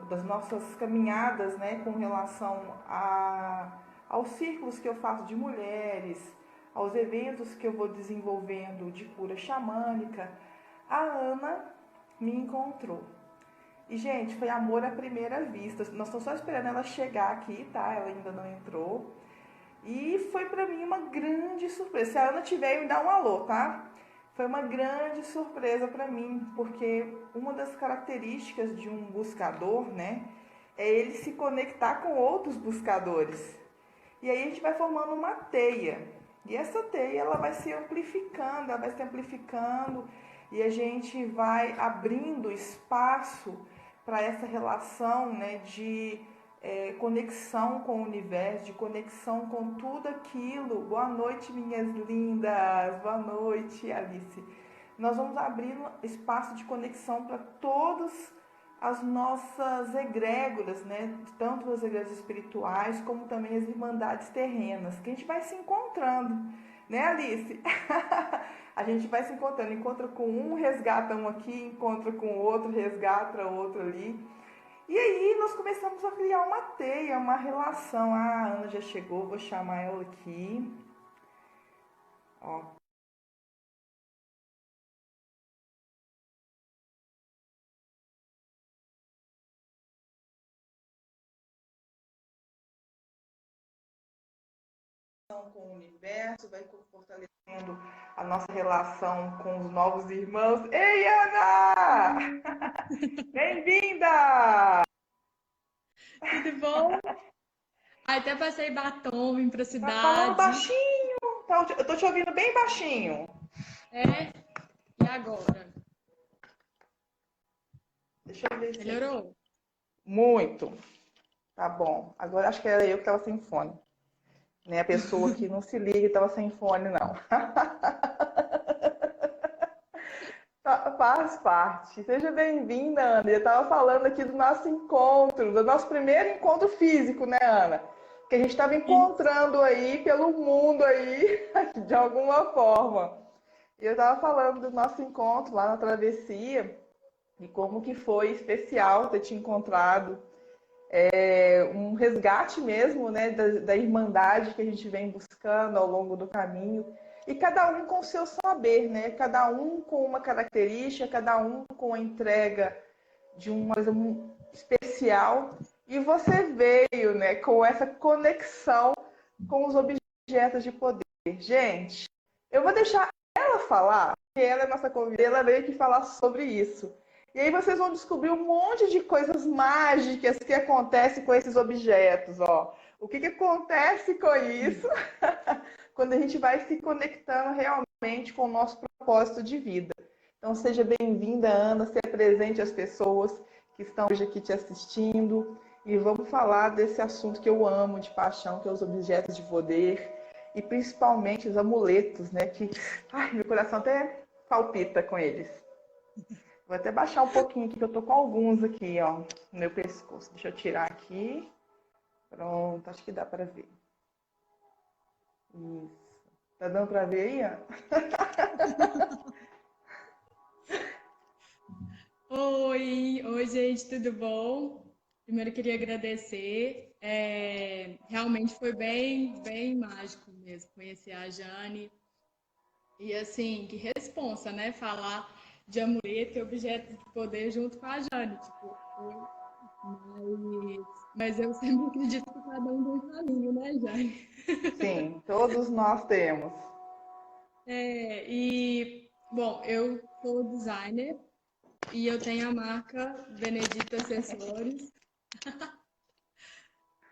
das nossas caminhadas, né, com relação aos círculos que eu faço de mulheres, aos eventos que eu vou desenvolvendo de cura xamânica, a Ana me encontrou. E, gente, foi amor à primeira vista. Nós estamos só esperando ela chegar aqui, tá? Ela ainda não entrou. E foi pra mim uma grande surpresa. Se a Ana tiver, me dá um alô, tá? Foi uma grande surpresa pra mim, porque uma das características de um buscador, né, é ele se conectar com outros buscadores. E aí a gente vai formando uma teia. E essa teia ela vai se amplificando, ela vai se amplificando e a gente vai abrindo espaço para essa relação, né, de conexão com o universo, de conexão com tudo aquilo. Boa noite, minhas lindas. Boa noite, Alice. Nós vamos abrir espaço de conexão para todas as nossas egrégoras, né? Tanto as egrégoras espirituais como também as irmandades terrenas, que a gente vai se encontrando, né, Alice? A gente vai se encontrando, encontra com um, resgata um aqui, encontra com o outro, resgata outro ali. E aí nós começamos a criar uma teia, uma relação. Ah, a Ana já chegou, vou chamar ela aqui. Ó, com o universo, vai fortalecendo a nossa relação com os novos irmãos. Ei, Ana! Bem-vinda! Tudo bom? Aí até passei batom, vim pra Tá falando cidade. baixinho? Eu tô te ouvindo bem baixinho. É? E agora? Deixa eu ver se. Melhorou? Muito. Tá bom. Agora acho que era eu que tava sem fone. Né? A pessoa que não se liga e tava sem fone, não. Faz parte. Seja bem-vinda, Ana. Eu estava falando aqui do nosso encontro, do nosso primeiro encontro físico, né, Ana? Que a gente estava Isso. encontrando aí pelo mundo aí, de alguma forma. E eu estava falando do nosso encontro lá na travessia e como que foi especial ter te encontrado. Um resgate mesmo, né, da irmandade que a gente vem buscando ao longo do caminho. E cada um com o seu saber, né? Cada um com uma característica, cada um com a entrega de uma coisa especial. E você veio, né, com essa conexão com os objetos de poder. Gente, eu vou deixar ela falar, porque ela é nossa convidada, ela veio aqui falar sobre isso. E aí vocês vão descobrir um monte de coisas mágicas que acontecem com esses objetos, ó. O que acontece com isso quando a gente vai se conectando realmente com o nosso propósito de vida. Então seja bem-vinda, Ana, se apresente às pessoas que estão hoje aqui te assistindo e vamos falar desse assunto que eu amo de paixão, que é os objetos de poder e principalmente os amuletos, né? Que, ai, meu coração até palpita com eles. Vou até baixar um pouquinho aqui, que eu tô com alguns aqui, ó, no meu pescoço. Deixa eu tirar aqui. Pronto, acho que dá para ver. Isso. Tá dando para ver aí, ó? Oi, gente, tudo bom? Primeiro eu queria agradecer. Realmente foi bem mágico mesmo conhecer a Jane. E assim, que responsa, né? Falar de amuleto e objeto de poder junto com a Jane. Tipo, mas eu sempre acredito que cada um tem um caminho, né, Jane? Sim, todos nós temos. Bom, eu sou designer e eu tenho a marca Benedito Acessórios,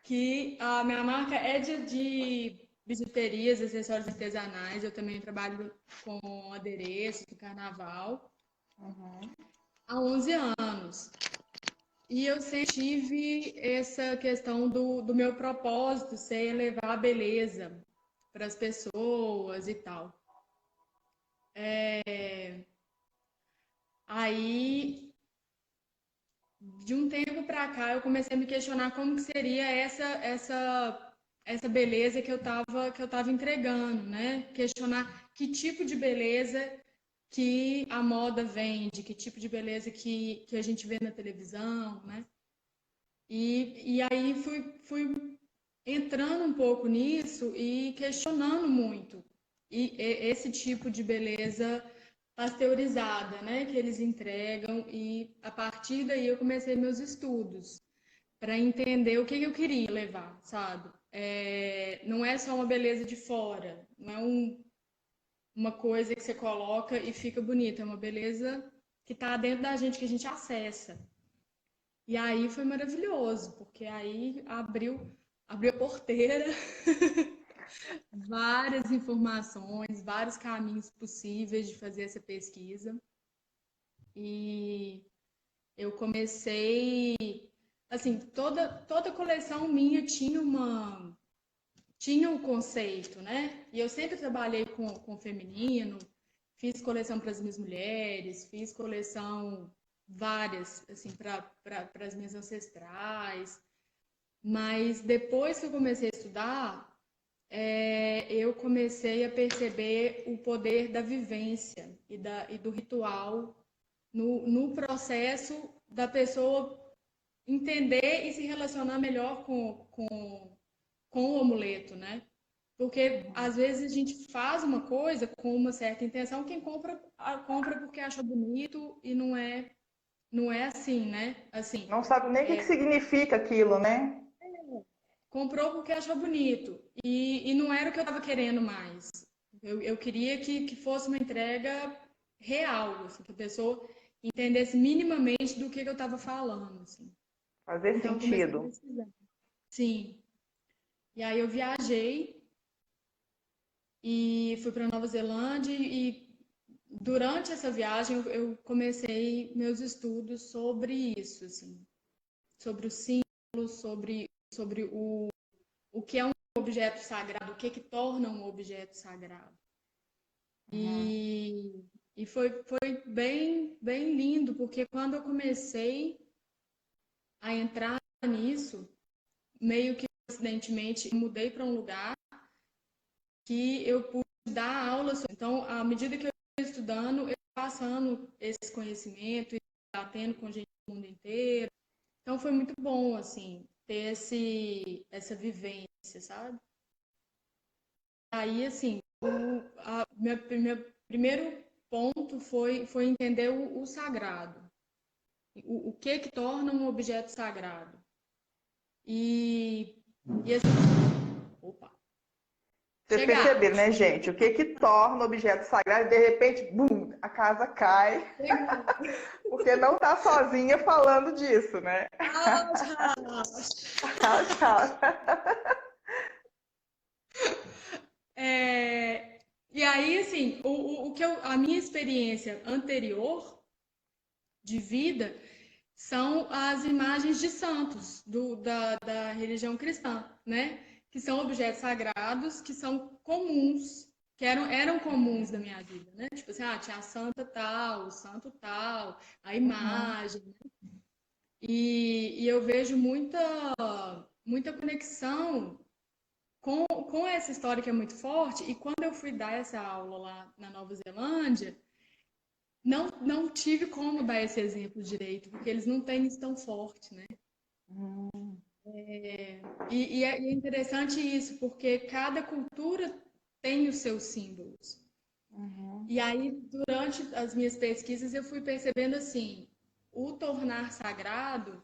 que a minha marca é de bijuterias, acessórios artesanais. Eu também trabalho com adereços do carnaval Uhum. há 11 anos. E eu sempre tive essa questão do meu propósito ser elevar a beleza para as pessoas e tal. Aí de um tempo para cá eu comecei a me questionar como que seria essa beleza que eu tava entregando, né? Questionar que tipo de beleza que a moda vende, que tipo de beleza que a gente vê na televisão, né? E aí fui entrando um pouco nisso e questionando muito. Esse tipo de beleza pasteurizada, né, que eles entregam, e a partir daí eu comecei meus estudos para entender o que eu queria levar, sabe? Não é só uma beleza de fora, não é uma coisa que você coloca e fica bonita, é uma beleza que está dentro da gente, que a gente acessa. E aí foi maravilhoso, porque aí abriu a porteira, várias informações, vários caminhos possíveis de fazer essa pesquisa. E eu comecei, assim, toda coleção minha tinha um conceito, né? E eu sempre trabalhei com feminino, fiz coleção para as minhas mulheres, fiz coleção várias, assim, para as minhas ancestrais. Mas depois que eu comecei a estudar, eu comecei a perceber o poder da vivência e do ritual no processo da pessoa entender e se relacionar melhor com o amuleto, né? Porque às vezes a gente faz uma coisa com uma certa intenção, quem compra porque acha bonito e não é assim, né? Assim, Não sabe nem o que que significa aquilo, né? comprou porque achou bonito e não era o que eu estava querendo mais. Eu queria que fosse uma entrega real, assim, que a pessoa entendesse minimamente do que eu estava falando, assim. Fazer Então eu comecei a sentido. pesquisar. Sim. E aí eu viajei e fui para Nova Zelândia e durante essa viagem eu comecei meus estudos sobre isso, assim, sobre os símbolos, sobre o que é um objeto sagrado, o que torna um objeto sagrado. Uhum. E foi bem lindo, porque quando eu comecei a entrar nisso, meio que coincidentemente, mudei para um lugar que eu pude dar aula. Então, à medida que eu ia estudando, eu ia passando esse conhecimento e batendo com gente do mundo inteiro. Então, foi muito bom, assim, ter essa vivência, sabe? Aí, assim, meu primeiro ponto foi entender o sagrado. O que torna um objeto sagrado. E assim, opa, Vocês chegaram. perceberam, né, gente? O que que torna o objeto sagrado e de repente, bum, a casa cai, porque não tá sozinha falando disso, né? E aí, assim, a minha experiência anterior de vida são as imagens de santos da religião cristã, né? Que são objetos sagrados, que são comuns, que eram comuns da minha vida, né? Tipo assim, tinha a santa tal, o santo tal, a Uhum. imagem. E eu vejo muita conexão com essa história que é muito forte. E quando eu fui dar essa aula lá na Nova Zelândia, não tive como dar esse exemplo direito, porque eles não têm isso tão forte, né? Hum. E é interessante isso, porque cada cultura tem os seus símbolos. Uhum. E aí, durante as minhas pesquisas, eu fui percebendo assim, o tornar sagrado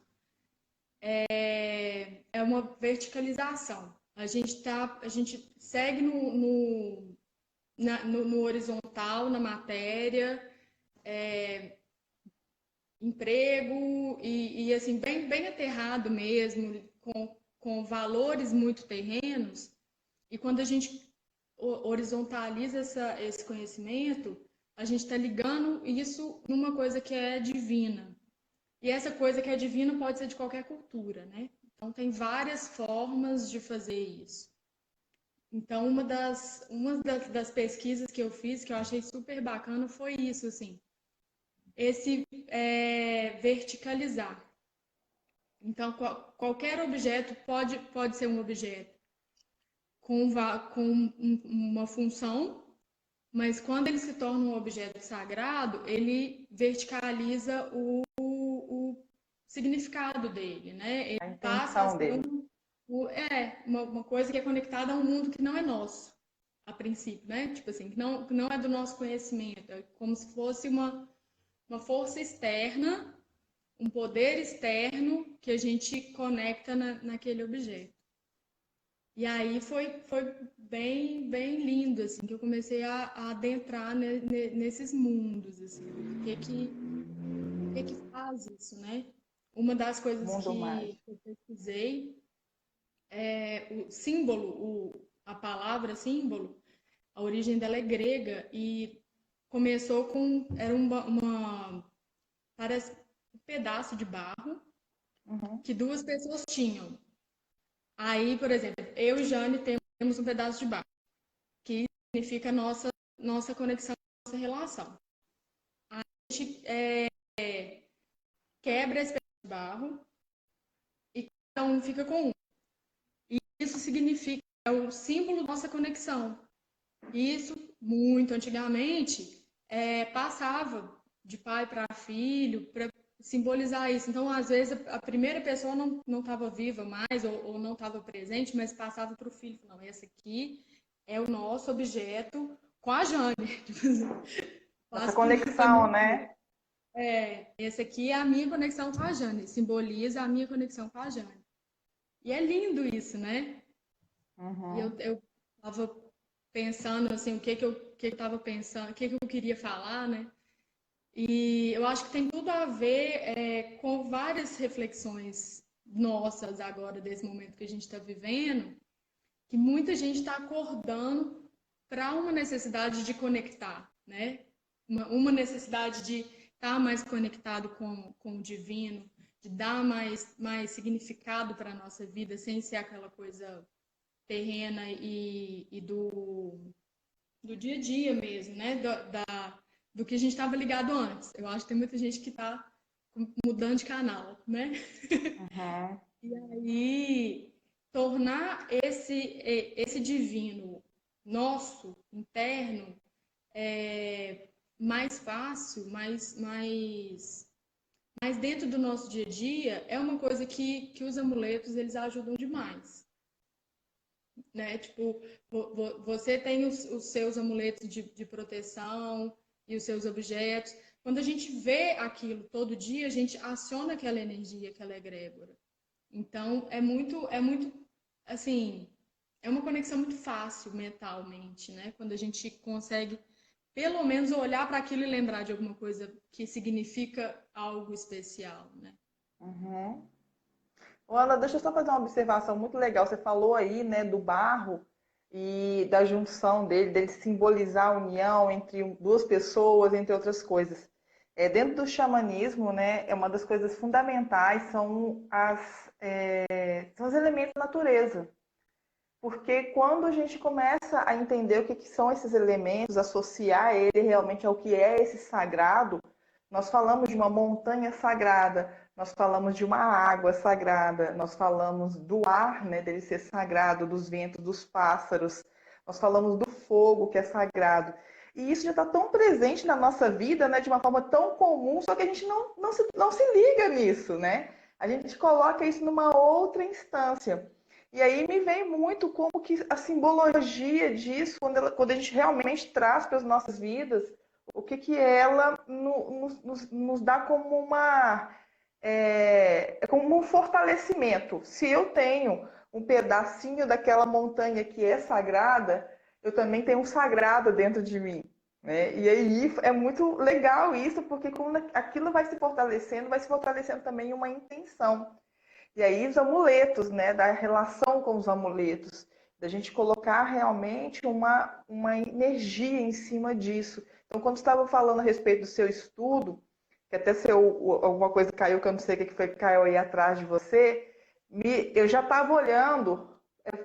é uma verticalização. A gente segue no horizontal, na matéria, emprego e assim, bem aterrado mesmo, com valores muito terrenos. E quando a gente horizontaliza esse conhecimento, a gente está ligando isso numa coisa que é divina. E essa coisa que é divina pode ser de qualquer cultura, né? Então, tem várias formas de fazer isso. Então, uma das pesquisas que eu fiz, que eu achei super bacana, foi isso, assim, esse verticalizar. Então, qualquer objeto pode ser um objeto com uma função, mas quando ele se torna um objeto sagrado, ele verticaliza o significado dele, né? Ele A passa a intenção ser dele. uma coisa que é conectada a um mundo que não é nosso, a princípio, né? Tipo assim, que não é do nosso conhecimento, é como se fosse uma força externa, um poder externo que a gente conecta naquele objeto. E aí foi bem lindo, assim, que eu comecei a adentrar nesses mundos, assim, o que que faz isso, né? Uma das coisas Mundo que mágico. eu pesquisei é o símbolo, a palavra símbolo, a origem dela é grega e começou era parece um pedaço de barro Uhum. que duas pessoas tinham. Aí, por exemplo, eu e Jane temos um pedaço de barro, que significa nossa conexão, nossa relação. A gente quebra esse pedaço de barro e cada um fica com um. E isso significa, é o símbolo da nossa conexão. E isso, muito antigamente, passava de pai para filho, para simbolizar isso. Então, às vezes, a primeira pessoa não estava viva mais ou não estava presente, mas passava para o filho. Não, esse aqui é o nosso objeto com a Jane. Essa Faz para conexão, mim. né? Esse aqui é a minha conexão com a Jane, simboliza a minha conexão com a Jane. E é lindo isso, né? E Uhum. eu tava pensando assim, o que eu tava pensando, o que eu queria falar, né? E eu acho que tem tudo a ver com várias reflexões nossas agora, desse momento que a gente está vivendo, que muita gente está acordando para uma necessidade de conectar, né? Uma necessidade de estar mais conectado com o divino, de dar mais significado para a nossa vida, sem ser aquela coisa terrena e do dia a dia mesmo, né? Do que a gente estava ligado antes. Eu acho que tem muita gente que está mudando de canal, né? Uhum. E aí, tornar esse divino nosso, interno, mais fácil, mais dentro do nosso dia a dia, é uma coisa que os amuletos, eles ajudam demais. Né? Tipo, você tem os seus amuletos de proteção e os seus objetos. Quando a gente vê aquilo todo dia, a gente aciona aquela energia, aquela egrégora. Então, assim, é uma conexão muito fácil mentalmente, né? Quando a gente consegue, pelo menos, olhar para aquilo e lembrar de alguma coisa que significa algo especial, né? Uhum. Ô, Ana, deixa eu só fazer uma observação muito legal. Você falou aí, né, do barro e da junção dele simbolizar a união entre duas pessoas, entre outras coisas. Dentro do xamanismo, né, é uma das coisas fundamentais são os elementos da natureza. Porque quando a gente começa a entender o que são esses elementos, associar ele realmente ao que é esse sagrado, nós falamos de uma montanha sagrada, nós falamos de uma água sagrada, nós falamos do ar, né, dele ser sagrado, dos ventos, dos pássaros, nós falamos do fogo que é sagrado. E isso já está tão presente na nossa vida, né, de uma forma tão comum, só que a gente não se liga nisso, né? A gente coloca isso numa outra instância. E aí me vem muito como que a simbologia disso, quando a gente realmente traz para as nossas vidas, o que ela nos dá como como um fortalecimento. Se eu tenho um pedacinho daquela montanha que é sagrada, eu também tenho um sagrado dentro de mim. Né? E aí é muito legal isso, porque quando aquilo vai se fortalecendo também uma intenção. E aí os amuletos, né, da relação com os amuletos, da gente colocar realmente uma energia em cima disso. Então, quando estava falando a respeito do seu estudo, que até alguma coisa caiu, que eu não sei o que foi que caiu aí atrás de você, eu já estava olhando,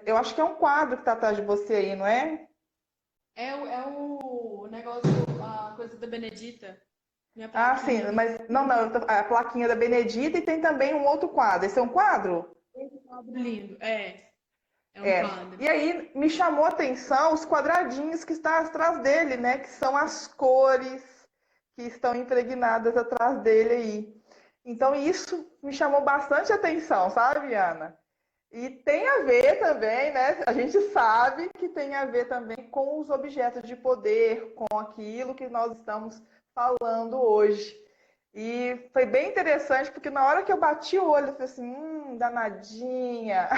eu acho que é um quadro que está atrás de você aí, não é? É o negócio, a coisa da Benedita, minha Ah, sim, plaquinha ali. mas não, a plaquinha da Benedita e tem também um outro quadro. Esse é um quadro? Esse quadro lindo, é. É um quadro. E aí me chamou a atenção os quadradinhos que estão atrás dele, né? Que são as cores que estão impregnadas atrás dele aí. Então isso me chamou bastante atenção, sabe, Ana? E tem a ver também, né? A gente sabe que tem a ver também com os objetos de poder, com aquilo que nós estamos falando hoje. E foi bem interessante, porque na hora que eu bati o olho, eu falei assim, danadinha.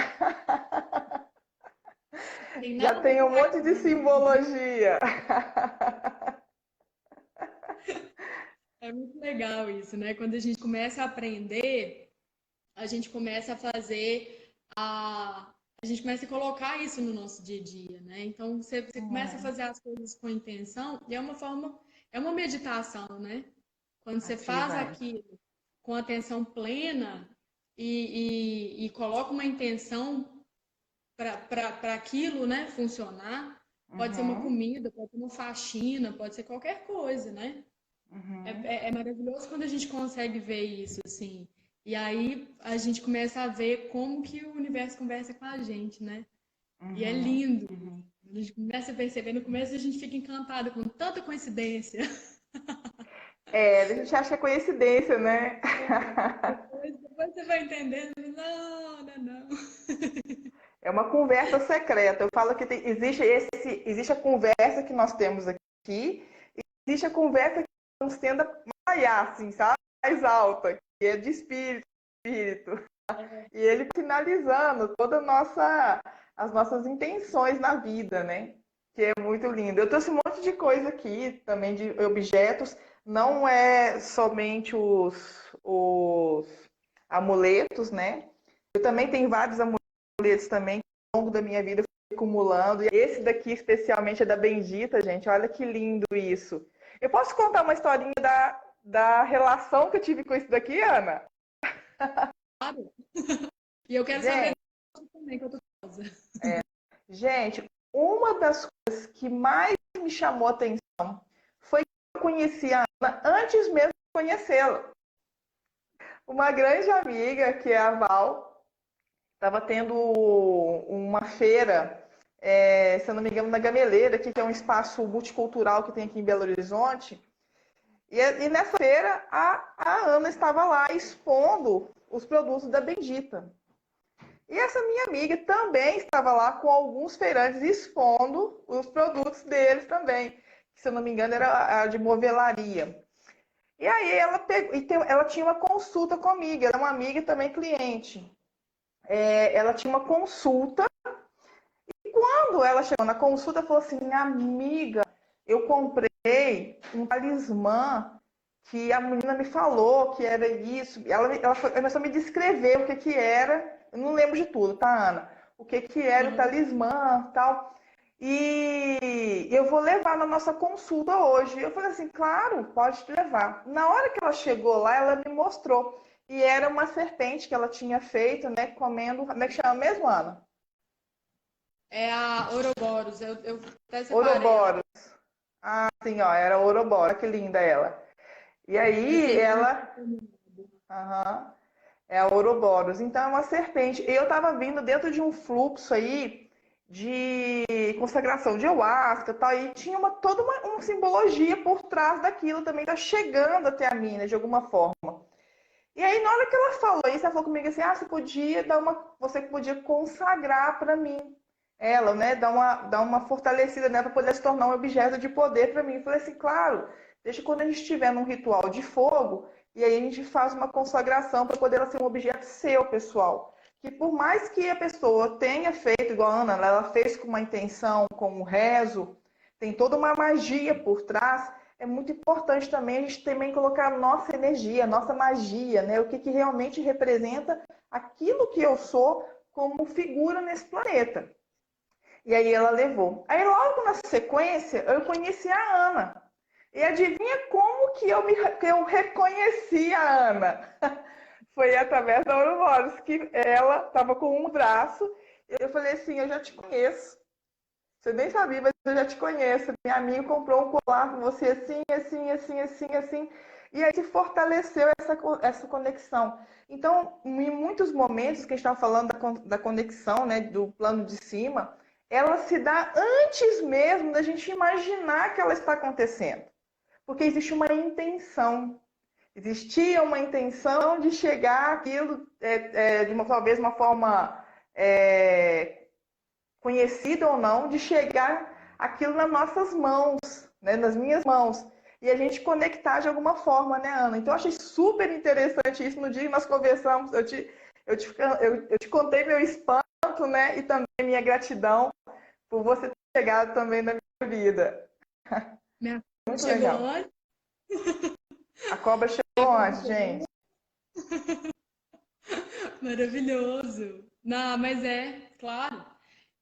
Tem Já nada a ver tem com um monte de aquilo, né? simbologia. É muito legal isso, né? Quando a gente começa a aprender, a gente começa a fazer a gente começa a colocar isso no nosso dia a dia, né? Então você começa a fazer as coisas com intenção e é uma forma, é uma meditação, né? Quando você faz Ativa, é. aquilo com atenção plena e coloca uma intenção para aquilo, né, funcionar, pode ser uma Uhum, comida, pode ser uma faxina, pode ser qualquer coisa, né? uhum, É maravilhoso quando a gente consegue ver isso, assim. E aí a gente começa a ver como que o universo conversa com a gente, né? E é uhum, lindo. uhum. A gente começa a perceber, no começo a gente fica encantado com tanta coincidência. A gente acha que é coincidência, né? Depois você vai entendendo, não, não, não. É uma conversa secreta. Eu falo que existe a conversa que nós temos aqui, e existe a conversa que estamos tendo maior, assim, sabe? Mais alta, que é de espírito, espírito. E ele finalizando as nossas intenções na vida, né? Que é muito lindo. Eu trouxe um monte de coisa aqui, também de objetos. Não é somente os amuletos, né? Eu também tenho vários amuletos também, que ao longo da minha vida eu fui acumulando. E esse daqui especialmente é da Bendita, gente. Olha que lindo isso. Eu posso contar uma historinha da relação que eu tive com isso daqui, Ana? Claro. E eu quero saber Gente, também que eu tô curiosa. gente, uma das coisas que mais me chamou a atenção foi que eu conheci a Ana antes mesmo de conhecê-la. Uma grande amiga, que é a Val, estava tendo uma feira, se eu não me engano, na Gameleira, que é um espaço multicultural que tem aqui em Belo Horizonte. E nessa feira, a Ana estava lá expondo os produtos da Bendita. E essa minha amiga também estava lá com alguns feirantes expondo os produtos deles também, que, se eu não me engano, era a de movelaria. E aí ela pegou, ela tinha uma consulta comigo, ela é uma amiga e também cliente. Ela tinha uma consulta, e quando ela chegou na consulta, falou assim: amiga, eu comprei um talismã que a menina me falou que era isso. Ela começou a me descrever o que, que era. Eu não lembro de tudo, tá, Ana? O que, que era o Uhum. talismã tal. E eu vou levar na nossa consulta hoje. Eu falei assim, claro, pode levar. Na hora que ela chegou lá, ela me mostrou. E era uma serpente que ela tinha feito, né? Comendo. Como é que chama mesmo, Ana? É a Ouroboros, eu até separei ela. Ouroboros. Ah, sim, ó, era Ouroboros. Que linda ela. E É aí serpente. ela. Aham. É a Ouroboros. Então é uma serpente. Eu estava vindo dentro de um fluxo aí de consagração de ayahuasca e tal, e tinha toda uma simbologia por trás daquilo também, tá chegando até a mim, né, de alguma forma. E aí, na hora que ela falou isso, ela falou comigo assim: ah, você podia consagrar para mim ela, né? Dar uma fortalecida nela para poder se tornar um objeto de poder para mim. Eu falei assim: claro, deixa quando a gente estiver num ritual de fogo, e aí a gente faz uma consagração para poder ela ser um objeto seu, pessoal. Que por mais que a pessoa tenha feito, igual a Ana, ela fez com uma intenção, com um rezo, tem toda uma magia por trás. É muito importante também a gente também colocar a nossa energia, a nossa magia, né? O que, que realmente representa aquilo que eu sou como figura nesse planeta. E aí ela levou. Aí logo na sequência eu conheci a Ana. E adivinha como que eu reconheci a Ana? Foi através da Ouroboros, que ela estava com um braço. E eu falei assim, eu já te conheço. Você nem sabia, mas eu já te conheço. Minha amiga comprou um colar com você assim, assim, assim, assim, assim. E aí se fortaleceu essa conexão. Então, em muitos momentos que a gente está falando da conexão, né, do plano de cima, ela se dá antes mesmo da gente imaginar que ela está acontecendo. Porque existe uma intenção. Existia uma intenção de chegar aquilo talvez uma forma conhecida ou não, de chegar aquilo nas nossas mãos, né, nas minhas mãos. E a gente conectar de alguma forma, né, Ana? Então, eu achei super interessante isso. No dia que nós conversamos, eu te contei meu espanto, né, e também minha gratidão por você ter chegado também na minha vida. Minha filha Muito chegou legal. antes. A cobra chegou antes, gente. Maravilhoso. Não, mas claro.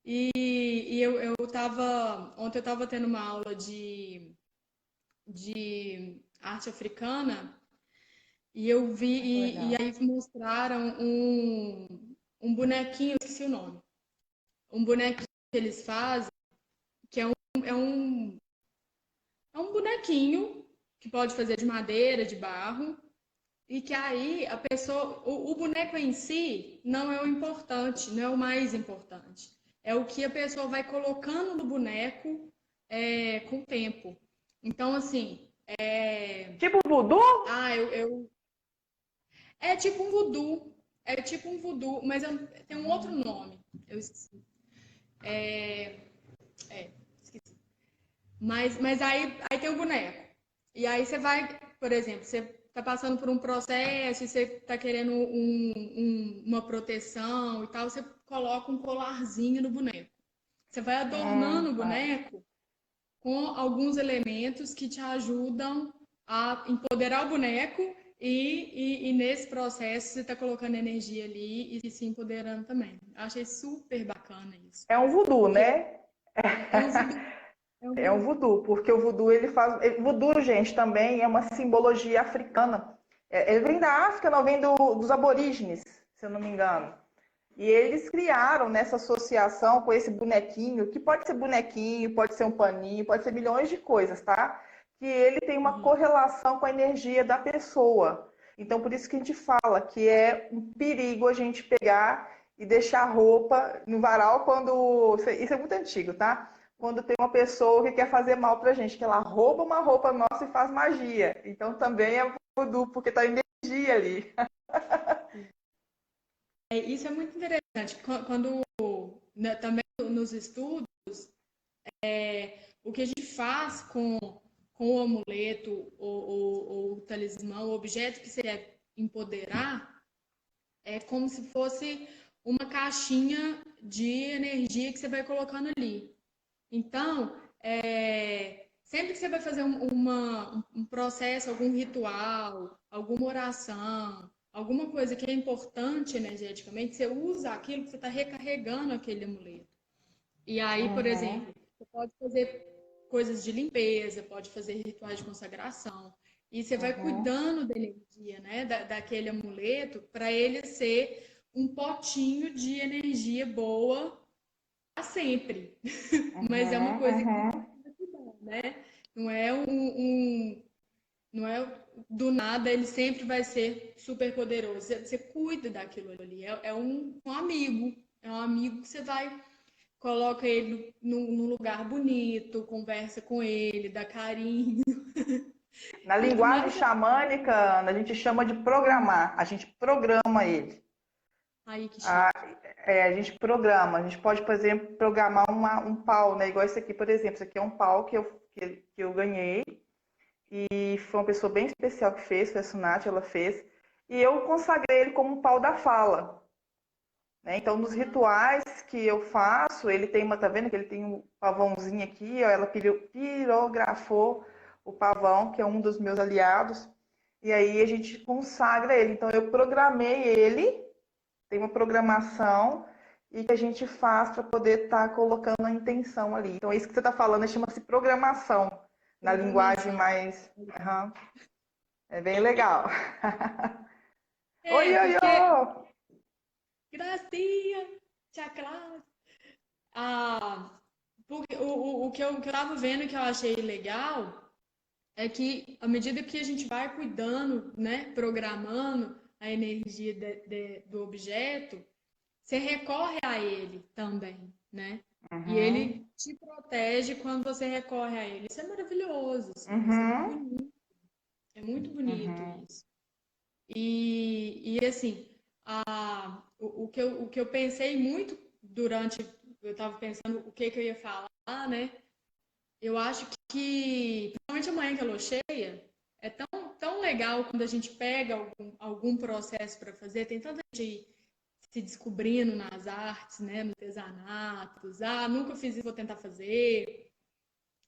E ontem eu estava tendo uma aula de arte africana e eu vi, Muito e legal. aí mostraram um bonequinho, eu esqueci o nome. Um bonequinho que eles fazem, que é um, é um bonequinho que pode fazer de madeira, de barro, e que aí a pessoa, o boneco em si não é o importante, não é o mais importante. É o que a pessoa vai colocando no boneco com o tempo. Então, assim, Tipo voodoo? ah, é tipo um voodoo. É tipo um voodoo, mas tem um outro nome. Eu esqueci. Esqueci. Mas aí tem o boneco. E aí você vai, por exemplo, você está passando por um processo e você está querendo uma proteção e tal, você coloca um colarzinho no boneco. Você vai adornando o Tá. boneco com alguns elementos que te ajudam a empoderar o boneco e nesse processo você está colocando energia ali e se empoderando também. Eu achei super bacana isso. É um voodoo, Porque né? é um voodoo. É um É um voodoo. voodoo, porque o voodoo ele faz. Voodoo, gente, também é uma simbologia africana. Ele vem da África, não vem dos aborígenes, se eu não me engano. E eles criaram nessa associação com esse bonequinho, que pode ser bonequinho, pode ser um paninho, pode ser milhões de coisas, tá? Que ele tem uma Uhum. correlação com a energia da pessoa. Então, por isso que a gente fala que é um perigo a gente pegar e deixar a roupa no varal quando. Isso é muito antigo, tá? Quando tem uma pessoa que quer fazer mal pra gente, que ela rouba uma roupa nossa e faz magia. Então também é voodoo, porque tá energia ali. Isso é muito interessante. Quando, né, também nos estudos, o que a gente faz com o amuleto ou o talismã, o objeto que você quer empoderar, é como se fosse uma caixinha de energia que você vai colocando ali. Então, sempre que você vai fazer um processo, algum ritual, alguma oração, alguma coisa que é importante energeticamente, você usa aquilo que você está recarregando aquele amuleto. E aí, por Uhum, exemplo, você pode fazer coisas de limpeza, pode fazer rituais de consagração. E você vai uhum, cuidando da energia, né, daquele amuleto, para ele ser um potinho de energia boa para sempre. Mas é uma uhum, coisa que você uhum. precisa cuidar, né? Não é não é do nada, ele sempre vai ser super poderoso. Você cuida daquilo ali. Um amigo. É um amigo que você vai, coloca ele num lugar bonito, conversa com ele, dá carinho. Na Quanto linguagem mais. xamânica, Ana, a gente chama de programar. A gente programa ele. Aí que A, chique. a gente programa. A gente pode, por exemplo, programar um pau, né? Igual esse aqui, por exemplo. Esse aqui é um pau que eu ganhei. E foi uma pessoa bem especial que fez, foi a Sunat, ela fez. E eu consagrei ele como um pau da fala. Né? Então, nos rituais que eu faço, ele tem uma, tá vendo que ele tem um pavãozinho aqui, ó, ela pirografou o pavão, que é um dos meus aliados, e aí a gente consagra ele. Então, eu programei ele, tem uma programação, e que a gente faz para poder estar colocando a intenção ali. Então, isso que você está falando chama-se programação, na linguagem Programação. mais. Uhum. É bem legal. Oi, oi, Porque. oi! Gracinha, tia Clara. Ah, porque o que eu tava vendo que eu achei legal é que à medida que a gente vai cuidando, né, programando a energia do objeto, você recorre a ele também, né? E Uhum. ele te protege quando você recorre a ele. Isso é maravilhoso, assim, isso é muito Uhum. bonito. É muito bonito Uhum. isso. E assim, o que eu pensei muito durante, eu estava pensando o que eu ia falar, né? Eu acho que, principalmente amanhã que é lua cheia, é tão legal quando a gente pega algum processo para fazer. Tem tanta gente se descobrindo nas artes, né, nos artesanatos. Ah, nunca fiz isso, vou tentar fazer.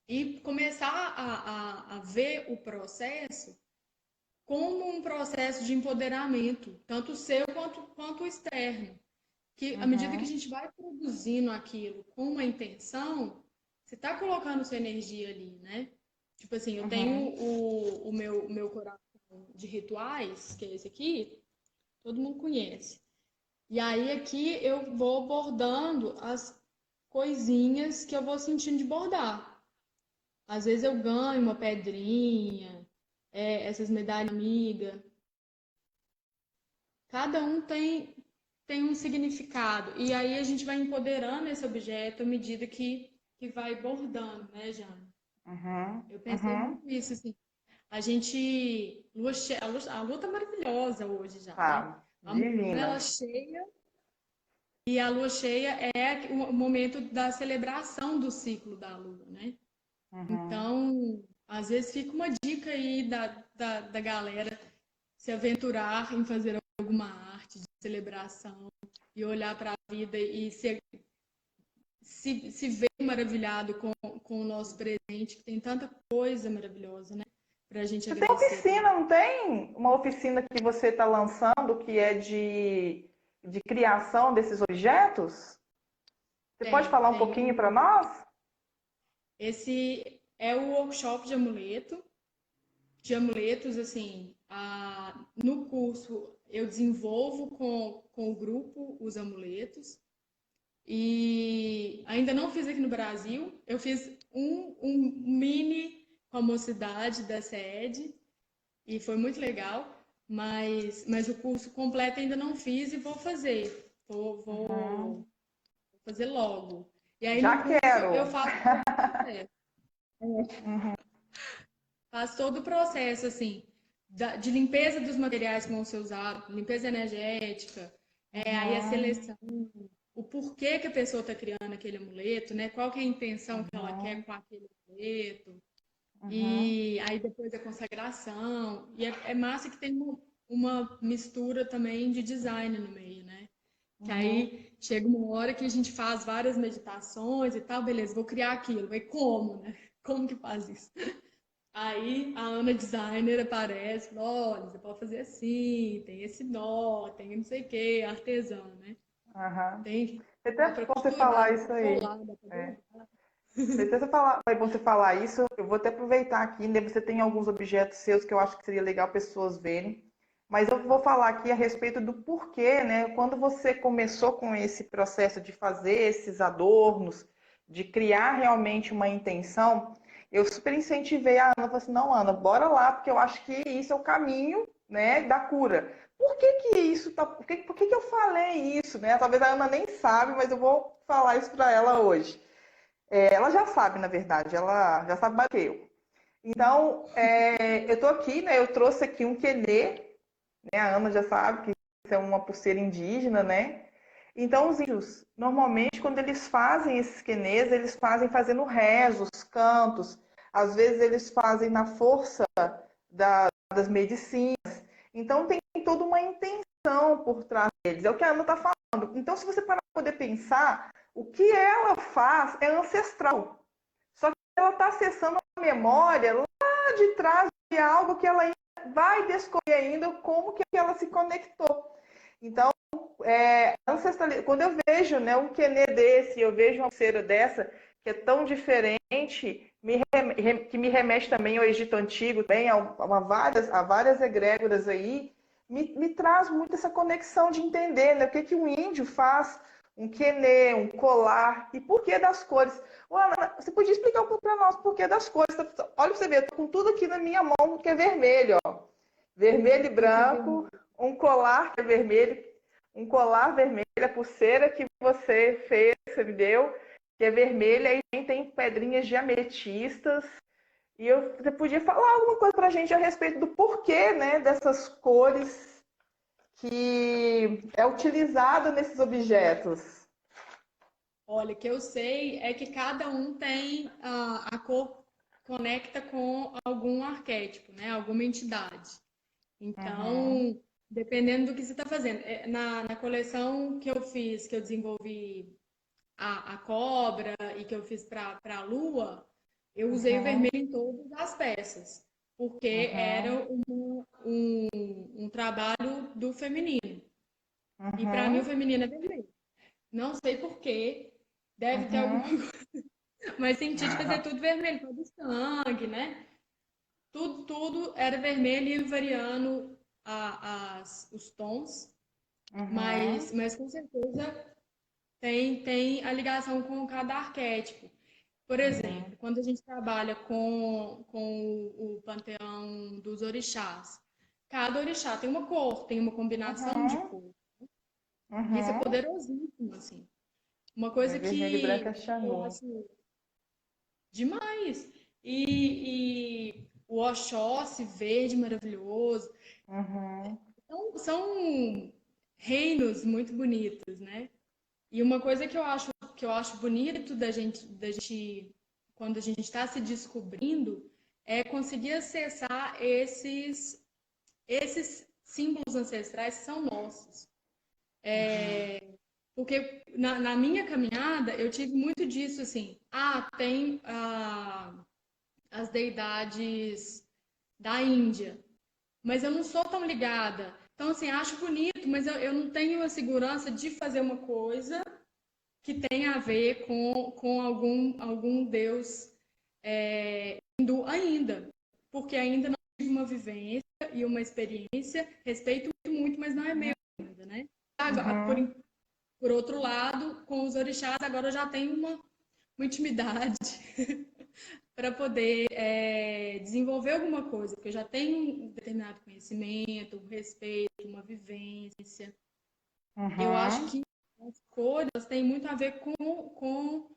E começar a ver o processo como um processo de empoderamento, tanto seu quanto externo. Que à medida que a Uhum. gente vai produzindo aquilo com uma intenção, você está colocando sua energia ali, né? Tipo assim, eu tenho Uhum. o meu coração de rituais, que é esse aqui, todo mundo conhece. E aí aqui eu vou bordando as coisinhas que eu vou sentindo de bordar. Às vezes eu ganho uma pedrinha, essas medalhas amiga. Cada um tem um significado. E aí a gente vai empoderando esse objeto à medida que vai bordando, né, Jana? Uhum. Eu pensei Uhum. muito nisso, assim. A gente. A lua tá maravilhosa hoje já, né? Tá. A lua ela Divina. cheia. E a lua cheia é o momento da celebração do ciclo da lua, né? Uhum. Então, às vezes fica uma dica aí da galera se aventurar em fazer alguma arte de celebração e olhar para a vida e se ver maravilhado com o nosso presente, que tem tanta coisa maravilhosa, né? Para a gente Você tem agradecer também. oficina, não tem? Uma oficina que você está lançando que é de criação desses objetos? Você pode falar um Tem pouquinho para nós? esse é o workshop de amuletos, assim, no curso eu desenvolvo com o grupo os amuletos. E ainda não fiz aqui no Brasil. Eu fiz um mini com a mocidade da sede e foi muito legal. Mas o curso completo ainda não fiz e vou fazer. Vou Uhum. fazer logo. E aí Já no curso eu quero. faço todo o processo. Uhum. Faço todo o processo, assim, de limpeza dos materiais que vão ser usados, limpeza energética, aí a Uhum. seleção, o porquê que a pessoa está criando aquele amuleto, né? Qual que é a intenção que ela quer Uhum. com aquele amuleto, Uhum. e aí depois a consagração. E é massa que tem uma mistura também de design no meio, né? Que Uhum. aí chega uma hora que a gente faz várias meditações e tal, beleza, vou criar aquilo. Mas como, né? Como que faz isso? Aí a Ana designer aparece, fala, olha, você pode fazer assim, tem esse nó, tem não sei o que, artesã, né? Uhum. Tem, É dá até para bom você costurar, falar dá isso para aí. colar, dá para É. bordar. Até você falar, é bom você falar isso. Eu vou até aproveitar aqui, né? Você tem alguns objetos seus que eu acho que seria legal pessoas verem. Mas eu vou falar aqui a respeito do porquê, né? Quando você começou com esse processo de fazer esses adornos, de criar realmente uma intenção, eu super incentivei a Ana, falei assim, não, Ana, bora lá, porque eu acho que isso é o caminho, né, da cura. Por que que isso tá, por que que eu falei isso, né? Talvez a Ana nem sabe, mas eu vou falar isso para ela hoje. Ela já sabe, na verdade, ela já sabe mais que eu. Então, eu tô aqui, né? Eu trouxe aqui um quenê, né? A Ana já sabe que isso é uma pulseira indígena, né? Então, os índios, normalmente, quando eles fazem esses quenês, eles fazem fazendo rezos, cantos. Às vezes, eles fazem na força das medicinas. Então, tem toda uma intenção por trás deles. É o que a Ana está falando. Então, se você parar para poder pensar, o que ela faz é ancestral. Só que ela está acessando a memória lá de trás de algo que ela ainda vai descobrir ainda como que ela se conectou. Então, quando eu vejo, né, um quenê desse, eu vejo uma pulseira dessa, que é tão diferente, que me remete também ao Egito Antigo, também a várias egrégoras aí, me traz muito essa conexão de entender, né, o que, que um índio faz, um quenê, um colar, e por que das cores. Ana, você podia explicar um pouco para nós o porquê das cores? Olha pra você ver, eu tô com tudo aqui na minha mão que é vermelho, ó. Vermelho e branco, um colar que é vermelho, um colar vermelho, a pulseira que você fez, você me deu, que é vermelha, e tem pedrinhas de ametistas. E você podia falar alguma coisa para a gente a respeito do porquê, né, dessas cores que é utilizada nesses objetos. Olha, o que eu sei é que cada um tem a cor conecta com algum arquétipo, né? Alguma entidade. Uhum, Então, dependendo do que você está fazendo. Na coleção que eu fiz, que eu desenvolvi a cobra e que eu fiz para a lua, eu usei o uhum, vermelho em todas as peças, porque uhum, era um trabalho do feminino. E para mim o uhum, feminino é vermelho. Não sei por quê, deve ter alguma uhum, coisa, mas senti de fazer tudo vermelho, todo sangue, né? Tudo era vermelho e variando os tons, uhum, mas com certeza tem a ligação com cada arquétipo. Por exemplo, uhum, quando a gente trabalha com o panteão dos orixás, cada orixá tem uma cor, tem uma combinação de uhum, cor. Isso é uhum. poderosíssimo, assim. Uma É coisa vermelho e branco que é eu Xangô. acho demais. E o Oxóssi verde maravilhoso. Uhum, Então, são reinos muito bonitos, né? E uma coisa que eu acho bonito da gente quando a gente está se descobrindo, é conseguir acessar esses símbolos ancestrais que são nossos. uhum, Porque na minha caminhada eu tive muito disso, assim, tem as deidades da Índia, mas eu não sou tão ligada. Então, assim, acho bonito, mas eu não tenho a segurança de fazer uma coisa que tem a ver com algum deus hindu ainda, porque ainda não tive uma vivência e uma experiência, respeito muito, mas não é meu ainda, né? Por, uhum, por outro lado, com os orixás, agora eu já tenho uma intimidade para poder desenvolver alguma coisa, porque eu já tenho um determinado conhecimento, um respeito, uma vivência. Eu acho uhum, que as cores têm muito a ver com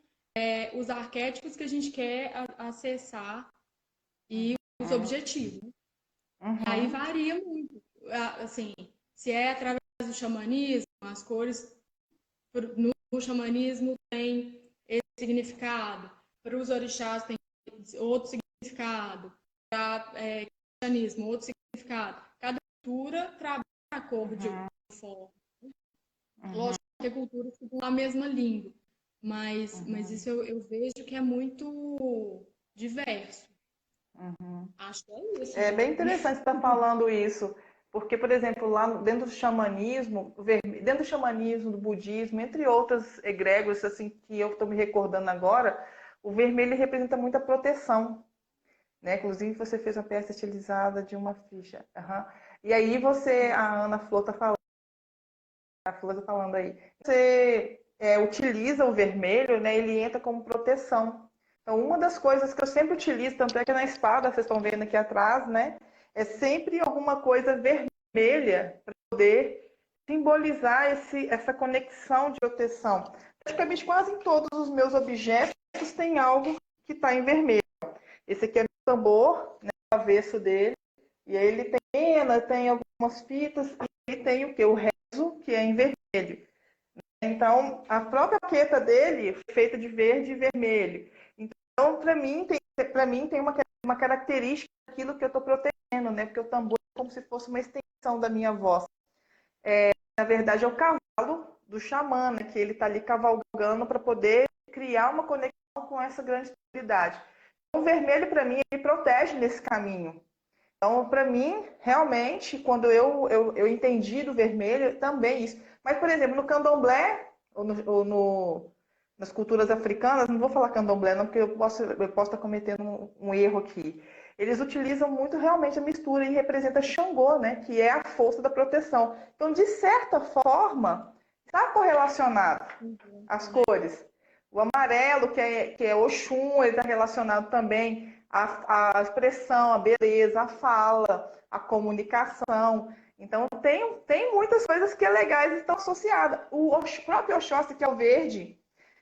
os arquétipos que a gente quer acessar e os uhum, objetivos. E aí uhum, varia muito. Assim, se é através do xamanismo, as cores no xamanismo tem esse significado, para os orixás tem outro significado, para o cristianismo outro significado. Cada cultura trabalha a cor de uma forma. uhum, Lógico que a cultura ficam na mesma língua, mas uhum, isso eu vejo que é muito diverso. uhum. Acho que é isso, É bem Jane. interessante você estar falando isso, porque, por exemplo, lá dentro do xamanismo, dentro do xamanismo, do budismo, entre outras egrégoras assim que eu estou me recordando agora, o vermelho representa muita proteção, né? Inclusive você fez uma peça estilizada de uma ficha. Aham. E aí a Ana Flor está falando, a Flor tá falando aí, você utiliza o vermelho, né? Ele entra como proteção. Então, uma das coisas que eu sempre utilizo, tanto é que na espada, vocês estão vendo aqui atrás, né? É sempre alguma coisa vermelha para poder simbolizar essa conexão de proteção. Praticamente quase em todos os meus objetos tem algo que está em vermelho. Esse aqui é meu tambor, né, o avesso dele. E aí ele tem pena, tem algumas fitas, e ele tem o que? O rezo, que é em vermelho. Então, a própria plaqueta dele foi feita de verde e vermelho. Então, para mim tem uma característica daquilo que eu estou protegendo, né? Porque o tambor é como se fosse uma extensão da minha voz. Na verdade, é o cavalo do xamã, né? Que ele está ali cavalgando para poder criar uma conexão com essa grande espiritualidade. Então, o vermelho, para mim, ele protege nesse caminho. Então, para mim, realmente, quando eu entendi do vermelho, também isso. Mas, por exemplo, no candomblé, nas culturas africanas, não vou falar candomblé, não, porque eu posso estar cometendo um erro aqui. Eles utilizam muito realmente a mistura e representa Xangô, né, que é a força da proteção. Então, de certa forma, está correlacionado Encontro, as né? cores. O amarelo, que é Oxum, ele está relacionado também à expressão, à beleza, à fala, à comunicação. Então, tem muitas coisas que é legais e estão associadas. O próprio Oxóssi, que é o verde,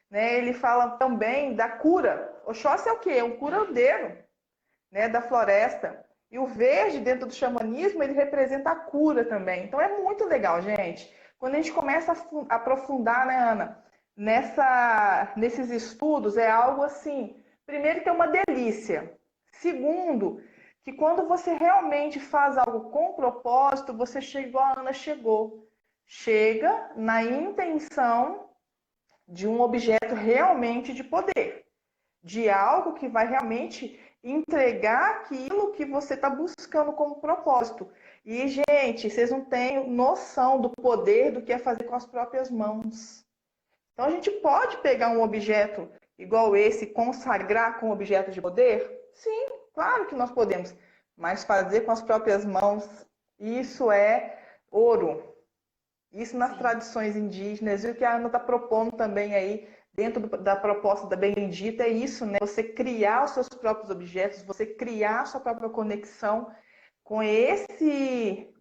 né, ele fala também da cura. Oxóssi é o quê? É um curandeiro, né, da floresta. E o verde, dentro do xamanismo, ele representa a cura também. Então, é muito legal, gente. Quando a gente começa a aprofundar, né, Ana, nesses estudos, é algo assim, primeiro que é uma delícia. Segundo, que quando você realmente faz algo com propósito, você chega igual a Ana chegou. Chega na intenção de um objeto realmente de poder, de algo que vai realmente entregar aquilo que você está buscando como propósito. E, gente, vocês não têm noção do poder do que é fazer com as próprias mãos. Então, a gente pode pegar um objeto igual esse, consagrar com objeto de poder? Sim, claro que nós podemos. Mas fazer com as próprias mãos, isso é ouro. Isso nas Sim. tradições indígenas, e o que a Ana está propondo também aí, dentro da proposta da Bendita, é isso, né? Você criar os seus próprios objetos, você criar a sua própria conexão com esse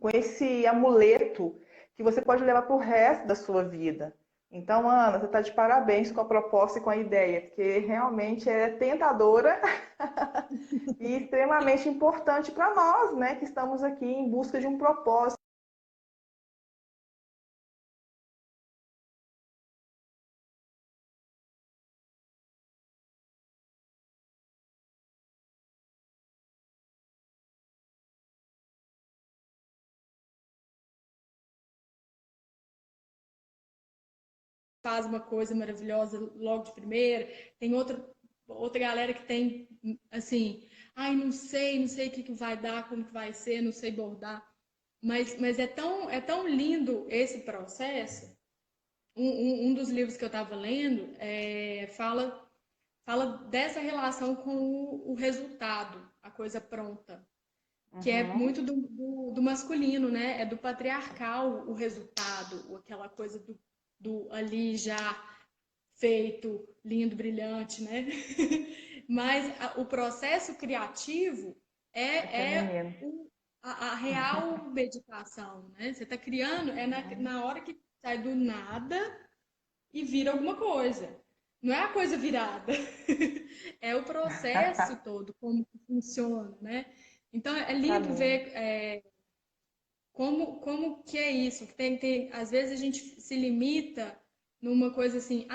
amuleto que você pode levar para o resto da sua vida. Então, Ana, você está de parabéns com a proposta e com a ideia, porque realmente é tentadora e extremamente importante para nós, né, que estamos aqui em busca de um propósito. Faz uma coisa maravilhosa logo de primeira, tem outra galera que tem, assim, ai, não sei o que vai dar, como que vai ser, não sei bordar. Mas é tão lindo esse processo. Um dos livros que eu estava lendo fala dessa relação com o resultado, a coisa pronta, que é Uhum. muito do masculino, né? É do patriarcal o resultado, aquela coisa do ali já feito, lindo, brilhante, né? Mas o processo criativo É é feminino. a real meditação, né? Você está criando, é na hora que sai do nada e vira alguma coisa. Não é a coisa virada, é o processo todo, como que funciona, né? Então é lindo Exatamente. ver como que é isso. Que às vezes a gente se limita numa coisa assim,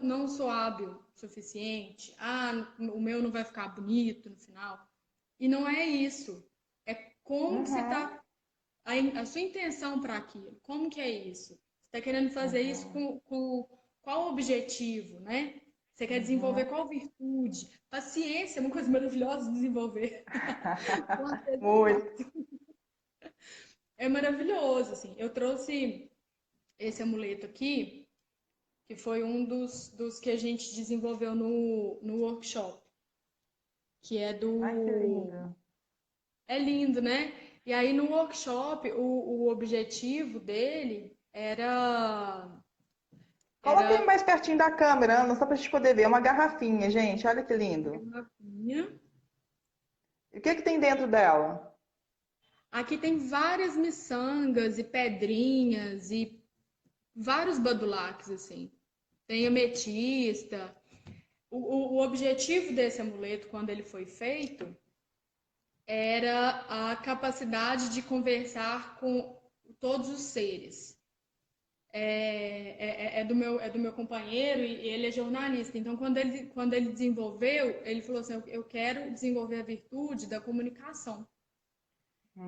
não sou hábil o suficiente, o meu não vai ficar bonito no final. E não é isso. É como que você Uhum. está, a sua intenção para aquilo. Como que é isso? Você está querendo fazer isso Uhum. com qual objetivo, né? Você quer desenvolver Uhum. qual virtude? Paciência é uma coisa maravilhosa de desenvolver. Com Muito. É maravilhoso, assim. Eu trouxe esse amuleto aqui, que foi um dos que a gente desenvolveu no workshop, que é Ai, que do. lindo. É lindo, né? E aí no workshop, o objetivo dele Coloquei era mais pertinho da câmera, Ana, só para a gente poder ver. É uma garrafinha, gente. Olha que lindo. garrafinha. E o que que tem dentro dela? Aqui tem várias miçangas e pedrinhas e vários badulaques, assim. Tem ametista. O objetivo desse amuleto, quando ele foi feito, era a capacidade de conversar com todos os seres. É do meu companheiro e ele é jornalista. Então, quando ele desenvolveu, ele falou assim: eu quero desenvolver a virtude da comunicação.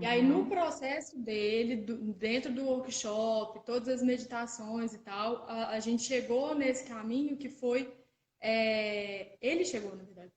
E aí, no Uhum. processo dele, dentro do workshop, todas as meditações e tal, a gente chegou nesse caminho que foi. Ele chegou, na verdade.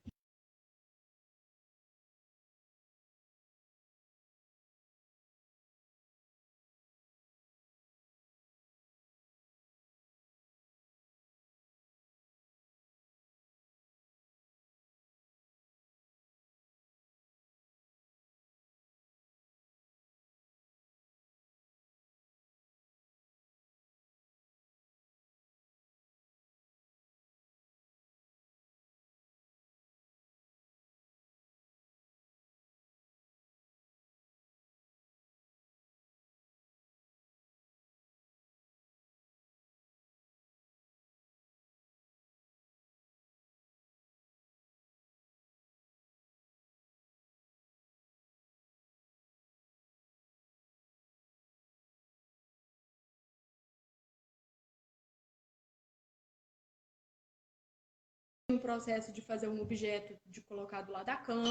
um processo de fazer um objeto de colocar do lado da cama,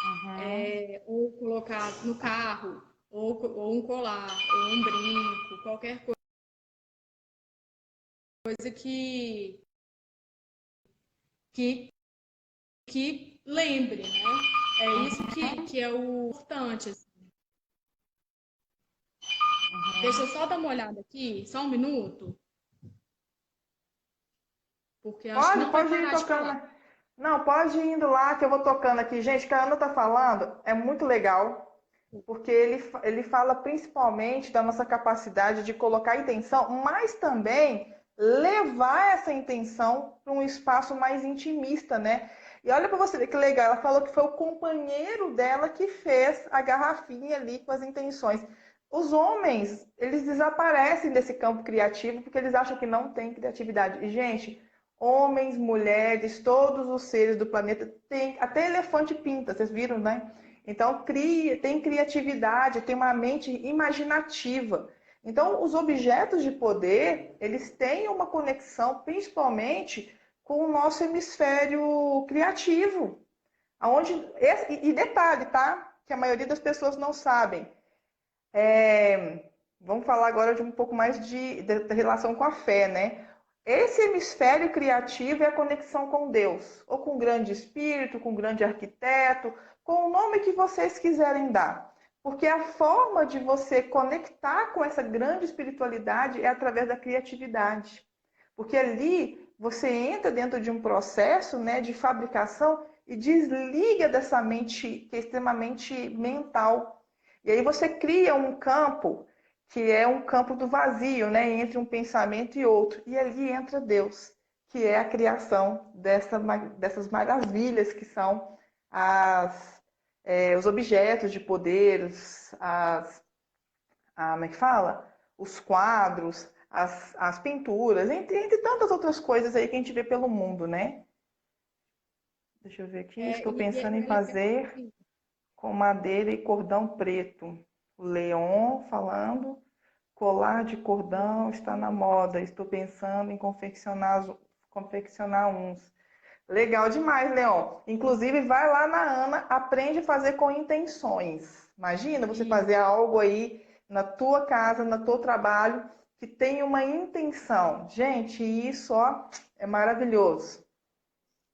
Uhum. ou colocar no carro, ou um colar, ou um brinco, qualquer coisa que, que lembre, né? É isso que é o importante, assim. Deixa eu só dar uma olhada aqui, só um minuto, porque acho que não vai Pode ir parar de tocando. falar. Não, pode ir indo lá que eu vou tocando aqui. Gente, o que a Ana tá falando é muito legal, porque ele fala principalmente da nossa capacidade de colocar intenção, mas também levar essa intenção para um espaço mais intimista, né? E olha para você ver que legal, ela falou que foi o companheiro dela que fez a garrafinha ali com as intenções. Os homens, eles desaparecem desse campo criativo porque eles acham que não tem criatividade. E, gente, homens, mulheres, todos os seres do planeta tem, até elefante pinta, vocês viram, né? Então tem criatividade, tem uma mente imaginativa. Então, os objetos de poder, eles têm uma conexão, principalmente, com o nosso hemisfério criativo. Aonde, e detalhe, tá? Que a maioria das pessoas não sabem. Vamos falar agora de um pouco mais de relação com a fé, né? Esse hemisfério criativo é a conexão com Deus, ou com o grande espírito, com o grande arquiteto, com o nome que vocês quiserem dar. Porque a forma de você conectar com essa grande espiritualidade é através da criatividade. Porque ali você entra dentro de um processo, né, de fabricação e desliga dessa mente que é extremamente mental. E aí você cria um campo que é um campo do vazio, né, entre um pensamento e outro. E ali entra Deus, que é a criação dessas maravilhas que são os objetos de poder, como é que fala? Os quadros, as pinturas, entre tantas outras coisas aí que a gente vê pelo mundo, né? Deixa eu ver aqui, estou pensando E em é legal, fazer assim, com madeira e cordão preto. O Leon falando. Colar de cordão está na moda. Estou pensando em confeccionar uns. Legal demais, Leon. Inclusive, vai lá na Ana, aprende a fazer com intenções. Imagina você e, fazer algo aí na tua casa, no teu trabalho, que tem uma intenção. Gente, isso, ó, é maravilhoso.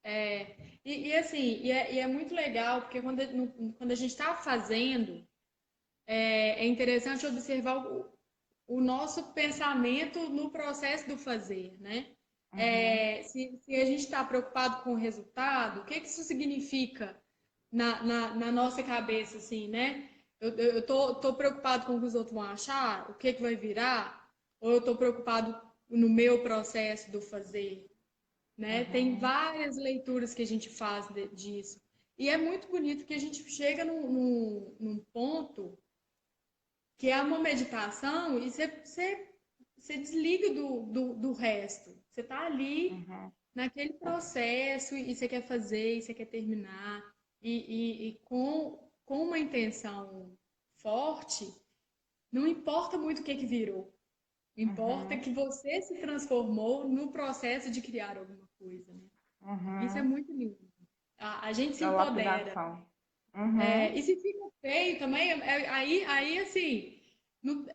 e é muito legal, porque quando a gente está fazendo, é interessante observar o nosso pensamento no processo do fazer, né? Uhum, Se a gente está preocupado com o resultado, o que que isso significa na nossa cabeça, assim, né? Eu tô preocupado com o que os outros vão achar, o que que vai virar, ou eu tô preocupado no meu processo do fazer, né? Tem uhum, várias leituras que a gente faz disso. E é muito bonito que a gente chega num ponto que é uma meditação e você desliga do resto. Você está ali uhum, naquele processo e você quer fazer, e você quer terminar. E com uma intenção forte, não importa muito o que virou. Importa uhum, que você se transformou no processo de criar alguma coisa, né? Isso é uhum. muito lindo. A gente se Da empodera. lapidação. Uhum. E se fica feio também, aí assim,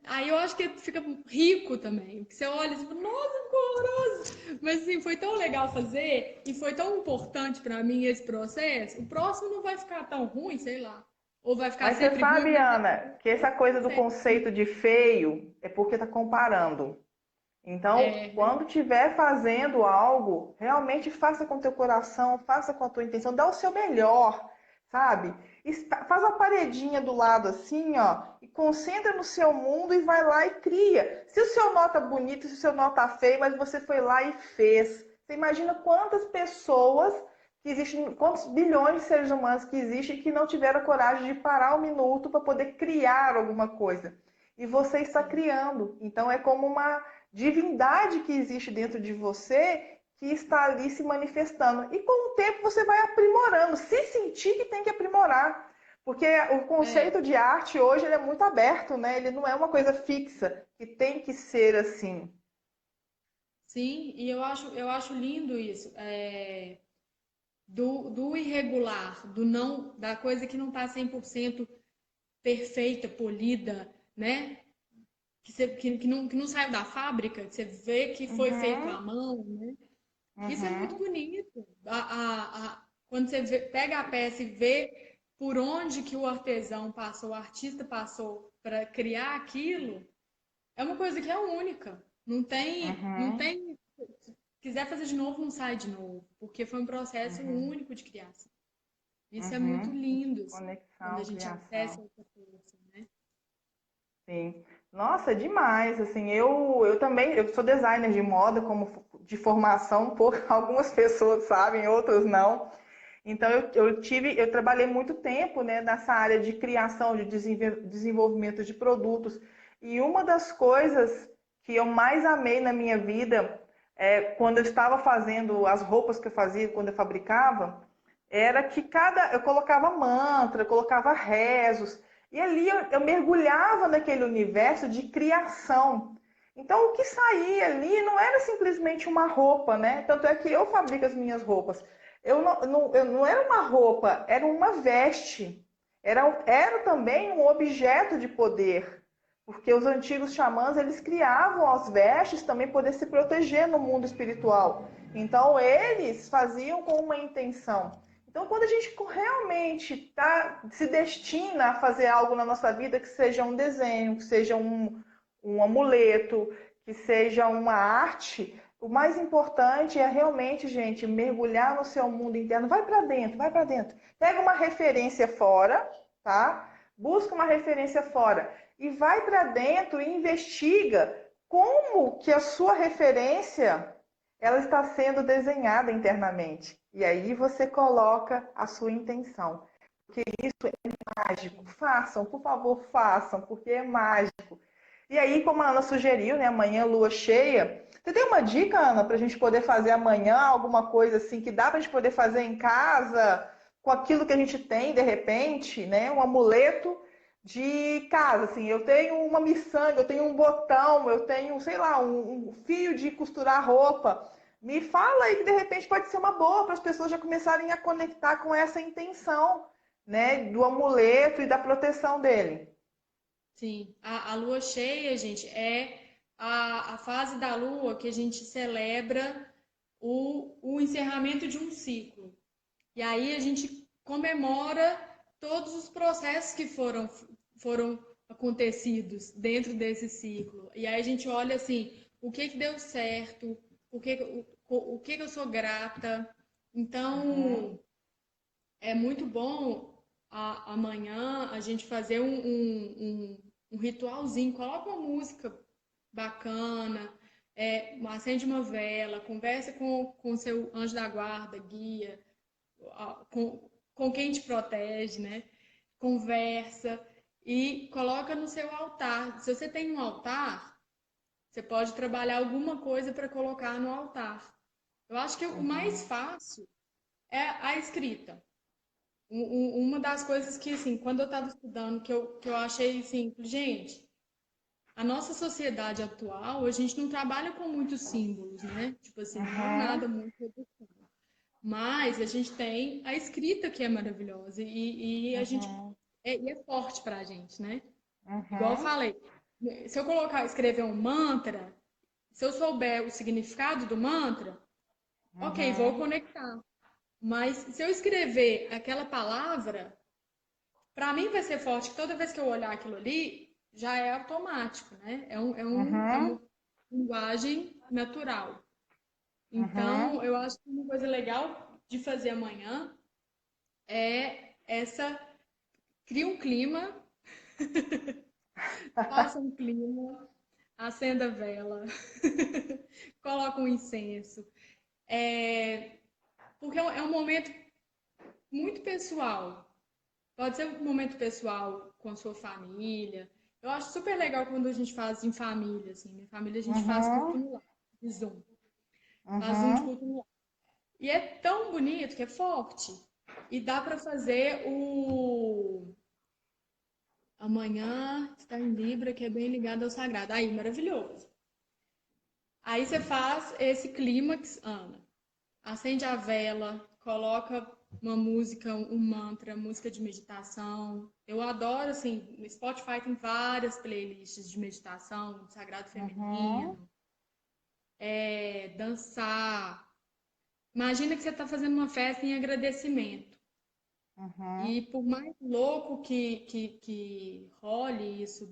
aí eu acho que fica rico também. Porque você olha e fala, nossa, ficou horroroso. Mas assim, foi tão legal fazer e foi tão importante para mim esse processo. O próximo não vai ficar tão ruim, sei lá. Ou vai ficar Mas você sempre ruim, sabe, mas Ana, que essa coisa do conceito de feio é porque está comparando. Então, é, quando estiver fazendo algo, realmente faça com teu coração, faça com a tua intenção, dá o seu melhor, sabe? Faz a paredinha do lado assim, ó, e concentra no seu mundo e vai lá e cria. Se o seu nó tá bonito, se o seu nó tá feio, mas você foi lá e fez. Você imagina quantas pessoas que existem, quantos bilhões de seres humanos que existem que não tiveram coragem de parar um minuto para poder criar alguma coisa. E você está sim. criando. Então é como uma divindade que existe dentro de você que está ali se manifestando. E com o tempo você vai aprimorando, se sentir que tem que aprimorar. Porque o É, conceito de arte hoje ele é muito aberto, né? Ele não é uma coisa fixa, que tem que ser assim. sim, e eu acho lindo isso. do irregular, do não, da coisa que não está 100% perfeita, polida, né? Que não saiu da fábrica, que você vê que foi feito Uhum, à mão, né? Isso é muito uhum, bonito. Quando você pega a peça e vê por onde que o artesão passou, o artista passou para criar aquilo, é uma coisa que é única. Não uhum. tem, se quiser fazer de novo, não sai de novo, porque foi um processo Uhum, único de criação. Isso é muito uhum. De lindo, assim, quando a conexão, gente acessa criação. essa força, né? Sim. Nossa, demais. Assim, eu também, eu sou designer de moda de formação, por algumas pessoas sabem, outras não. Então eu trabalhei muito tempo, né, nessa área de criação, de desenvolvimento de produtos. E uma das coisas que eu mais amei na minha vida, quando eu estava fazendo as roupas que eu fazia, quando eu fabricava, era que eu colocava mantra, colocava rezos, e ali eu mergulhava naquele universo de criação. Então, o que saía ali não era simplesmente uma roupa, né? Tanto é que eu fabrico as minhas roupas. Eu não era uma roupa, era uma veste. Era também um objeto de poder. Porque os antigos xamãs, eles criavam as vestes também poder se proteger no mundo espiritual. Então, eles faziam com uma intenção. Então, quando a gente realmente se destina a fazer algo na nossa vida, que seja um desenho, que seja um amuleto, que seja uma arte, o mais importante é realmente, gente, mergulhar no seu mundo interno. Vai para dentro, vai para dentro. Pega uma referência fora, tá? Busca uma referência fora e vai para dentro e investiga como que a sua referência ela está sendo desenhada internamente. E aí você coloca a sua intenção. Porque isso é mágico. Façam, por favor, façam, porque é mágico. E aí, como a Ana sugeriu, né, amanhã lua cheia. Você tem uma dica, Ana, para a gente poder fazer amanhã alguma coisa assim que dá para a gente poder fazer em casa, com aquilo que a gente tem de repente, né? Um amuleto de casa, assim. Eu tenho uma miçanga, eu tenho um botão, eu tenho, sei lá, um fio de costurar roupa. Me fala aí que de repente pode ser uma boa para as pessoas já começarem a conectar com essa intenção, né, do amuleto e da proteção dele. Sim, a lua cheia, gente, é a fase da lua que a gente celebra o encerramento de um ciclo. E aí a gente comemora todos os processos que foram acontecidos dentro desse ciclo. E aí a gente olha assim, o que que deu certo, o que que eu sou grata. Uhum, Então, é muito bom amanhã a gente fazer um ritualzinho. Coloca uma música bacana, acende uma vela, conversa com o seu anjo da guarda, guia, com quem te protege, né? Conversa e coloca no seu altar. Se você tem um altar, você pode trabalhar alguma coisa para colocar no altar. Eu acho que o mais uhum, fácil é a escrita. Uma das coisas que, assim, quando eu estava estudando, que eu achei, assim, gente, a nossa sociedade atual, a gente não trabalha com muitos símbolos, né? Tipo assim, não é uhum, nada muito rebuscado. Mas a gente tem a escrita que é maravilhosa e a gente uhum, e é forte para a gente, né? Igual eu uhum, falei, se eu colocar, escrever um mantra, se eu souber o significado do mantra, ok, vou uhum, conectar. Mas se eu escrever aquela palavra, para mim vai ser forte que toda vez que eu olhar aquilo ali, já é automático, né? É uhum, uma linguagem natural. uhum. Então, eu acho que uma coisa legal de fazer amanhã é essa, cria um clima, faça um clima, acenda a vela, coloca um incenso. É, porque é um momento muito pessoal. Pode ser um momento pessoal com a sua família. Eu acho super legal quando a gente faz em família, assim. Minha família a gente faz culto Uhum, no lar, de Zoom. Faz Zoom de uhum, culto no lar. E é tão bonito que é forte. E dá para fazer o amanhã está em Libra, que é bem ligado ao sagrado. Aí, maravilhoso. Aí você faz esse clímax, Ana. Acende a vela, coloca uma música, um mantra, música de meditação. Eu adoro, assim, no Spotify tem várias playlists de meditação, de sagrado feminino, dançar. Imagina que você está fazendo uma festa em agradecimento. E por mais louco que role isso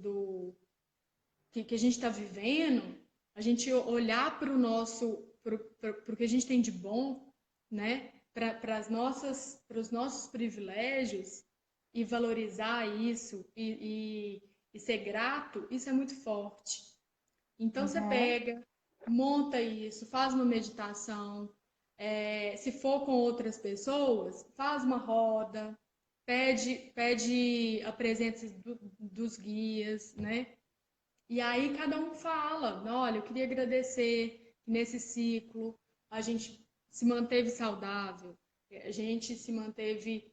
que a gente está vivendo, a gente olhar para o nosso, para o que a gente tem de bom, né? Para os nossos privilégios e valorizar isso e ser grato, isso é muito forte. Então você pega, monta isso, faz uma meditação, se for com outras pessoas, faz uma roda, pede a presença dos guias, né? E aí cada um fala, olha, eu queria agradecer que nesse ciclo a gente se manteve saudável, a gente se manteve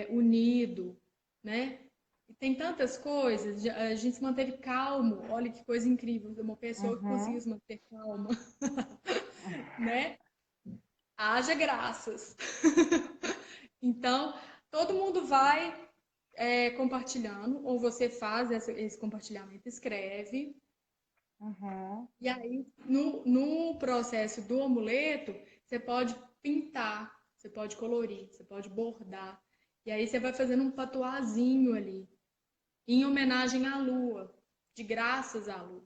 unido, né? E tem tantas coisas, a gente se manteve calmo, olha que coisa incrível, uma pessoa que conseguiu se manter calma, né? Haja graças. Então, todo mundo vai compartilhando, ou você faz esse compartilhamento, escreve. E aí, no processo do amuleto, você pode pintar, você pode colorir, você pode bordar. E aí você vai fazendo um tatuazinho ali, em homenagem à lua, de graças à lua.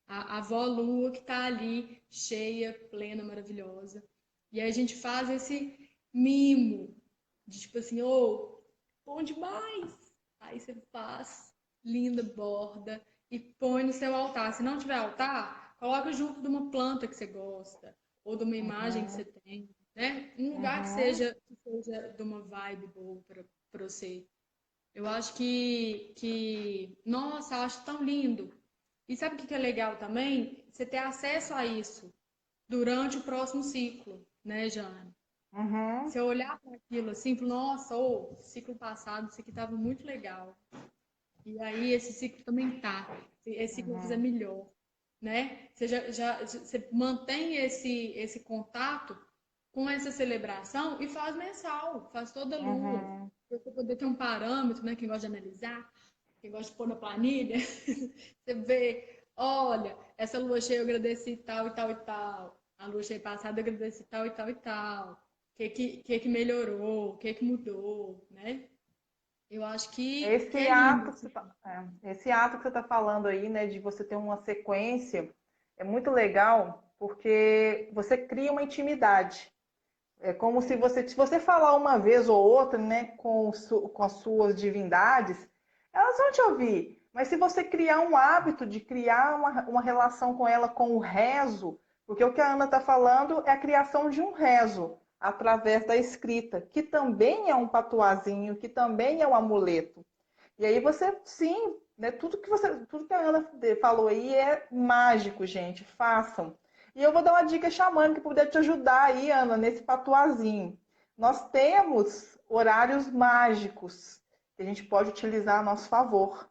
A avó lua que está ali, cheia, plena, maravilhosa. E aí a gente faz esse mimo, de tipo assim, bom demais! Aí você faz, linda, borda, e põe no seu altar. Se não tiver altar, coloca junto de uma planta que você gosta, ou de uma imagem que você tem, né? Um lugar que seja de uma vibe boa para você. Eu acho nossa, eu acho tão lindo. E sabe o que é legal também? Você ter acesso a isso durante o próximo ciclo, né, Jane? Se eu olhar para aquilo assim, nossa, ciclo passado, isso aqui estava muito legal. E aí esse ciclo também tá. Esse ciclo vai fazer melhor, né? Você mantém esse contato com essa celebração e faz mensal, faz toda lua. Para você poder ter um parâmetro, né? Quem gosta de analisar, quem gosta de pôr na planilha, você vê, olha, essa lua cheia eu agradeci tal e tal e tal. A lua cheia passada eu agradeci tal e tal e tal. O que melhorou, o que mudou, né? Eu acho que Esse é lindo. ato que você esse ato que você está falando aí, né, de você ter uma sequência, é muito legal porque você cria uma intimidade. É como se você falar uma vez ou outra, né, com as suas divindades, elas vão te ouvir. Mas se você criar um hábito de criar uma relação com ela com o rezo, porque o que a Ana está falando é a criação de um rezo através da escrita, que também é um patuazinho, que também é um amuleto. E aí você, sim, né, tudo que a Ana falou aí é mágico, gente. Façam. E eu vou dar uma dica xamânica para poder te ajudar aí, Ana, nesse patuazinho. Nós temos horários mágicos que a gente pode utilizar a nosso favor.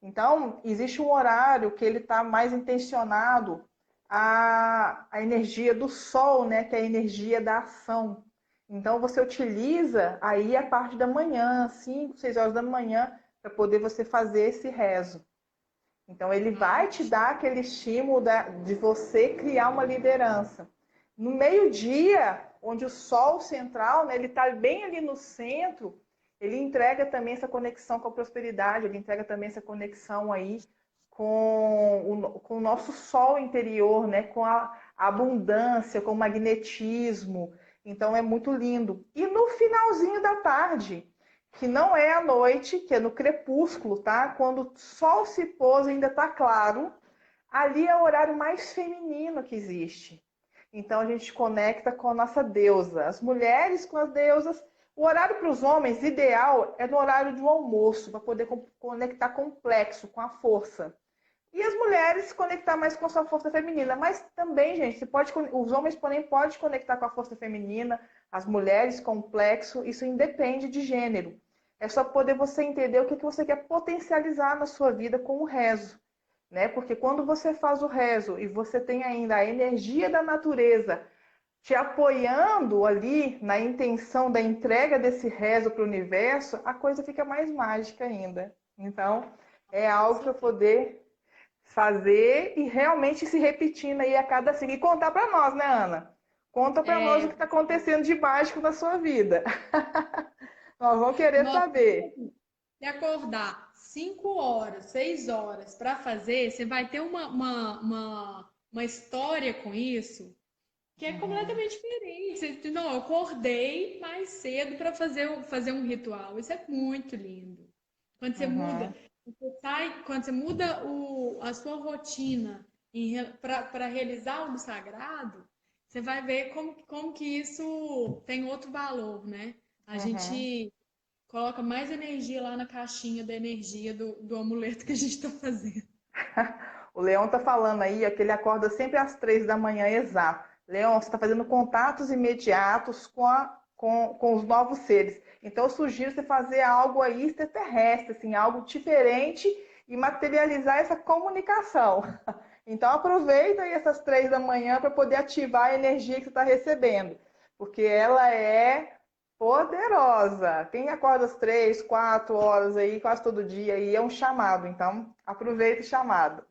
Então, existe um horário que ele está mais intencionado à energia do sol, né, que é a energia da ação. Então, você utiliza aí a parte da manhã, 5, 6 horas da manhã, para poder você fazer esse rezo. Então, ele vai te dar aquele estímulo de você criar uma liderança. No meio-dia, onde o sol central, né, ele está bem ali no centro, ele entrega também essa conexão com a prosperidade, ele entrega também essa conexão aí com o nosso sol interior, né, com a abundância, com o magnetismo. Então, é muito lindo. E no finalzinho da tarde, que não é à noite, que é no crepúsculo, tá? Quando o sol se pôs ainda está claro, ali é o horário mais feminino que existe. Então a gente conecta com a nossa deusa, as mulheres com as deusas. O horário para os homens ideal é no horário do almoço, para poder conectar complexo com a força. E as mulheres se conectar mais com a sua força feminina. Mas também, gente, os homens podem conectar com a força feminina, as mulheres complexo, isso independe de gênero. É só poder você entender o que você quer potencializar na sua vida com o rezo. Né? Porque quando você faz o rezo e você tem ainda a energia da natureza te apoiando ali na intenção da entrega desse rezo para o universo, a coisa fica mais mágica ainda. Então, é algo para poder fazer e realmente se repetindo aí a cada ciclo. E contar para nós, né, Ana? Conta para nós o que está acontecendo de mágico na sua vida. Nós vamos querer Nossa, saber. se acordar 5 horas, 6 horas para fazer, você vai ter uma história com isso que é completamente diferente. Não, eu acordei mais cedo para fazer um ritual. Isso é muito lindo. Quando você muda, Uhum. quando você muda a sua rotina para realizar algo sagrado, você vai ver como que isso tem outro valor, né? A Uhum. gente coloca mais energia lá na caixinha da energia do amuleto que a gente está fazendo. O Leão tá falando aí ó, que ele acorda sempre às 3 da manhã, exato. Leão, você está fazendo contatos imediatos com os novos seres. Então, eu sugiro você fazer algo aí extraterrestre, assim, algo diferente e materializar essa comunicação. Então, aproveita aí essas 3 da manhã para poder ativar a energia que você está recebendo, porque ela é poderosa. Quem acorda às 3, 4 horas aí, quase todo dia, aí é um chamado. Então, aproveita o chamado.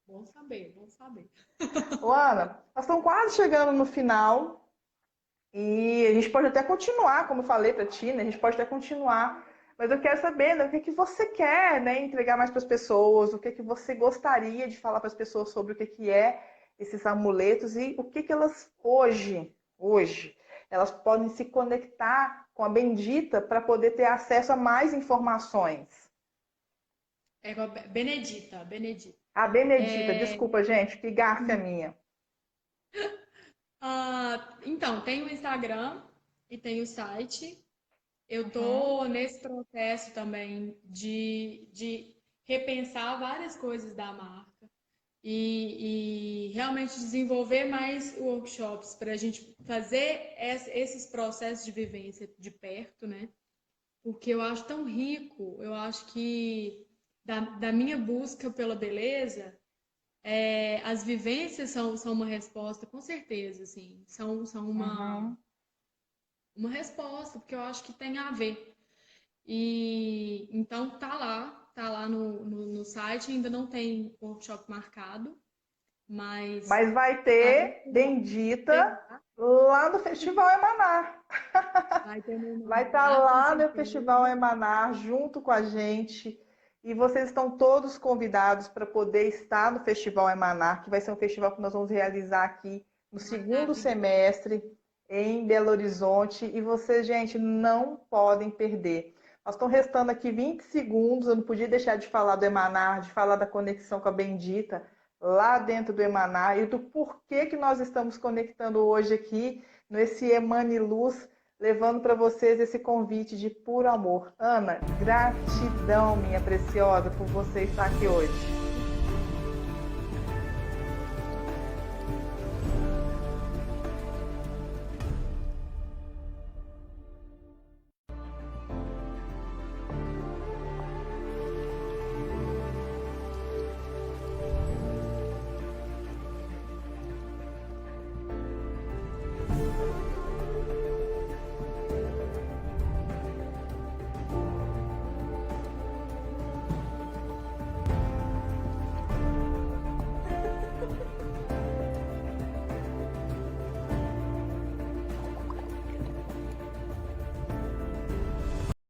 Bom saber, bom saber. Ô, Ana, nós estamos quase chegando no final e a gente pode até continuar, como eu falei para ti, né? A gente pode até continuar, mas eu quero saber, né, o que é que você quer, né, entregar mais para as pessoas, o que é que você gostaria de falar para as pessoas sobre o que é esses amuletos e o que elas hoje, elas podem se conectar com a bendita para poder ter acesso a mais informações. É igual Benedita, Benedita. A Benedita, desculpa, gente, que gafe a minha. Então, tem o Instagram e tem o site. Eu Uhum, tô nesse processo também de repensar várias coisas da marca e realmente desenvolver mais workshops para a gente fazer esses processos de vivência de perto, né? Porque eu acho tão rico, eu acho que da minha busca pela beleza, as vivências são uma resposta, com certeza, assim, são uhum. uma resposta, porque eu acho que tem a ver. E então tá lá no site, ainda não tem workshop marcado, mas Mas vai a ter decisão Bendita lá no Festival Emanar. vai ter no Vai estar Emanar, com lá no Festival certeza. Emanar junto com a gente. E vocês estão todos convidados para poder estar no Festival Emanar, que vai ser um festival que nós vamos realizar aqui no segundo Maravilhoso. semestre em Belo Horizonte. E vocês, gente, não podem perder. Nós estão restando aqui 20 segundos. Eu não podia deixar de falar do Emanar, de falar da conexão com a Bendita lá dentro do Emanar e do porquê que nós estamos conectando hoje aqui nesse Emane Luz, levando para vocês esse convite de puro amor. Ana, gratidão, minha preciosa, por você estar aqui hoje.